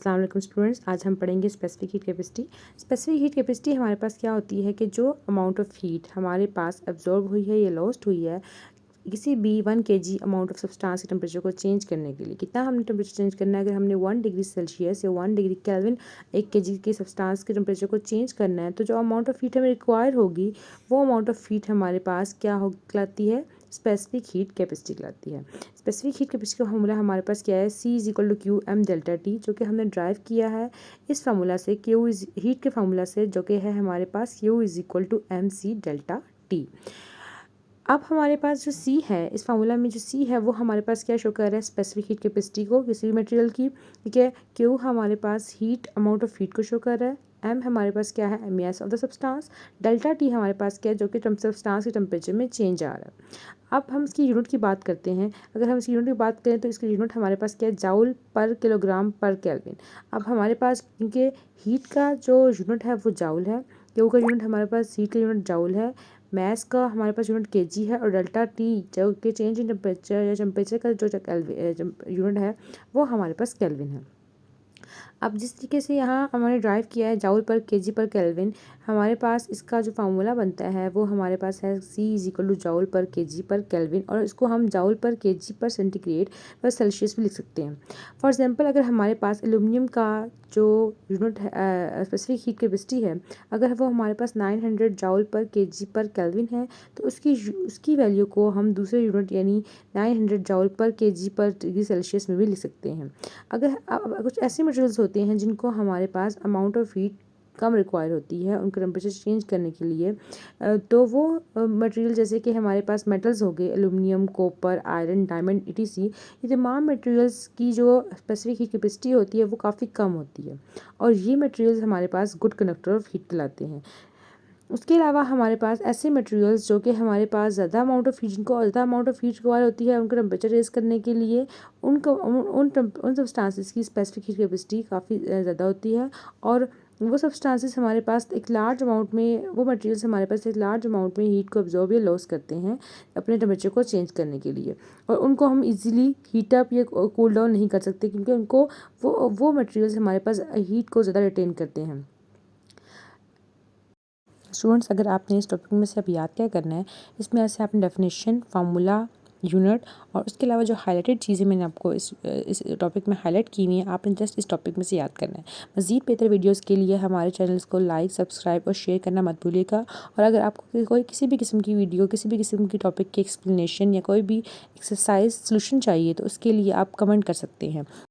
अस्सलाम वालेकुम स्टूडेंट्स, आज हम पढ़ेंगे specific heat capacity. Specific heat capacity हमारे पास क्या होती है कि जो अमाउंट ऑफ हीट हमारे पास एब्जॉर्ब हुई है या लॉस्ट हुई है किसी भी 1 kg अमाउंट ऑफ सब्सटेंस के टेम्परेचर को चेंज करने के लिए। कितना हमने टेम्परेचर चेंज करना है? अगर हमने 1 डिग्री सेल्सियस या 1 डिग्री केल्विन 1 kg के सब्सटेंस के टेम्परेचर को चेंज करना है, तो जो अमाउंट ऑफ हीट हमें रिक्वायर होगी वो अमाउंट ऑफ हीट हमारे पास क्या हो कहलाती है? स्पेसिफिक हीट कैपेसिटी कहलाती है। स्पेसिफिक हीट कैपेसिटी का फार्मूला हमारे पास क्या है? C=Q_m डेल्टा टी, जो कि हमने ड्राइव किया है इस फार्मूला से, हीट के फार्मूला से, जो कि है हमारे पास Q=mc डेल्टा टी। अब हमारे पास जो C है, इस फार्मूला में जो C है वो हमारे पास क्या शो कर रहा है? स्पेसिफिक हीट कैपेसिटी को किसी भी मटेरियल की, ठीक है। Q हमारे पास हीट अमाउंट ऑफ हीट को शो कर रहा है। M हमारे पास क्या है? Mass of the substance. Delta T हमारे पास क्या है? जो कि सब्सटेंस के टेम्परेचर में चेंज आ रहा है। अब हम इसकी यूनिट की बात करते हैं। अगर हम इसकी यूनिट की बात करें तो इसकी यूनिट हमारे पास क्या है? जाउल पर किलोग्राम पर केल्विन। अब हमारे पास क्योंकि हीट का जो यूनिट है वो जाउल है, क्यू का यूनिट हमारे पास, हीट का यूनिट जाउल है, मैस का हमारे पास यूनिट केजी है, और डेल्टा टी जो कि चेंज इन टेम्परेचर या टेम्परेचर का जो यूनिट है वो हमारे पास केल्विन है। अब जिस तरीके से यहाँ हमने ड्राइव किया है जाउल पर केजी पर केल्विन, हमारे पास इसका जो फार्मूला बनता है वो हमारे पास है C=जाउल पर केजी पर केल्विन, और इसको हम जाउल पर केजी पर सेंटीग्रेड पर सेल्सियस भी लिख सकते हैं। फॉर एग्जांपल, अगर हमारे पास एल्यूमिनियम का जो यूनिट है स्पेसिफिक हीट कैपेसिटी है, अगर वो हमारे पास 900 जाउल पर केजी पर केल्विन है, तो उसकी वैल्यू को हम दूसरे यूनिट यानी 900 जाउल पर केजी पर डिग्री सेल्सियस में भी लिख सकते हैं। अगर कुछ ऐसे मटेरियल्स होते हैं जिनको हमारे पास अमाउंट ऑफ हीट कम रिक्वायर होती है उनका टेम्परेचर चेंज करने के लिए, तो वो मटेरियल जैसे कि हमारे पास मेटल्स हो गए, aluminium, copper, iron, diamond, ETC, ये तमाम मटेरियल्स की जो स्पेसिफिक हीट कैपेसिटी होती है वो काफ़ी कम होती है, और ये मटेरियल्स हमारे पास गुड कंडक्टर ऑफ हीट कहलाते हैं। उसके अलावा हमारे पास ऐसे मटेरियल्स जो कि हमारे पास ज़्यादा अमाउंट ऑफ हीट, जिनको ज़्यादा अमाउंट ऑफ हीट रिक्वायर होती है उनका टेम्परेचर रेज करने के लिए, उन सब्सटेंसेस की स्पेसिफिक हीट कैपेसिटी काफ़ी ज़्यादा होती है, और वो सब्सटेंसेस हमारे पास एक लार्ज अमाउंट में, वो मटेरियल्स हमारे पास एक लार्ज अमाउंट में हीट को अब्जॉर्ब या लॉस करते हैं अपने टेम्परेचर को चेंज करने के लिए, और उनको हम इजीली हीट अप या कूल डाउन नहीं कर सकते, क्योंकि उनको वो मटेरियल्स हमारे पास हीट को ज़्यादा रिटेन करते हैं। स्टूडेंट्स, अगर आपने इस टॉपिक में से अब याद क्या करना है, इसमें ऐसे आपने डेफिनेशन, फार्मूला, यूनिट, और उसके अलावा जो हाईलाइटेड चीज़ें मैंने आपको इस टॉपिक में हाईलाइट की हुई हैं, आपने जस्ट इस टॉपिक में से याद करना है। मज़ीद बेहतर वीडियोस के लिए हमारे चैनल्स को लाइक, सब्सक्राइब और शेयर करना मत भूलिएगा। और अगर आपको कोई किसी भी किस्म की वीडियो, किसी भी किस्म की टॉपिक की एक्सप्लेनेशन या कोई भी एक्सरसाइज सोल्यूशन चाहिए तो उसके लिए आप कमेंट कर सकते हैं।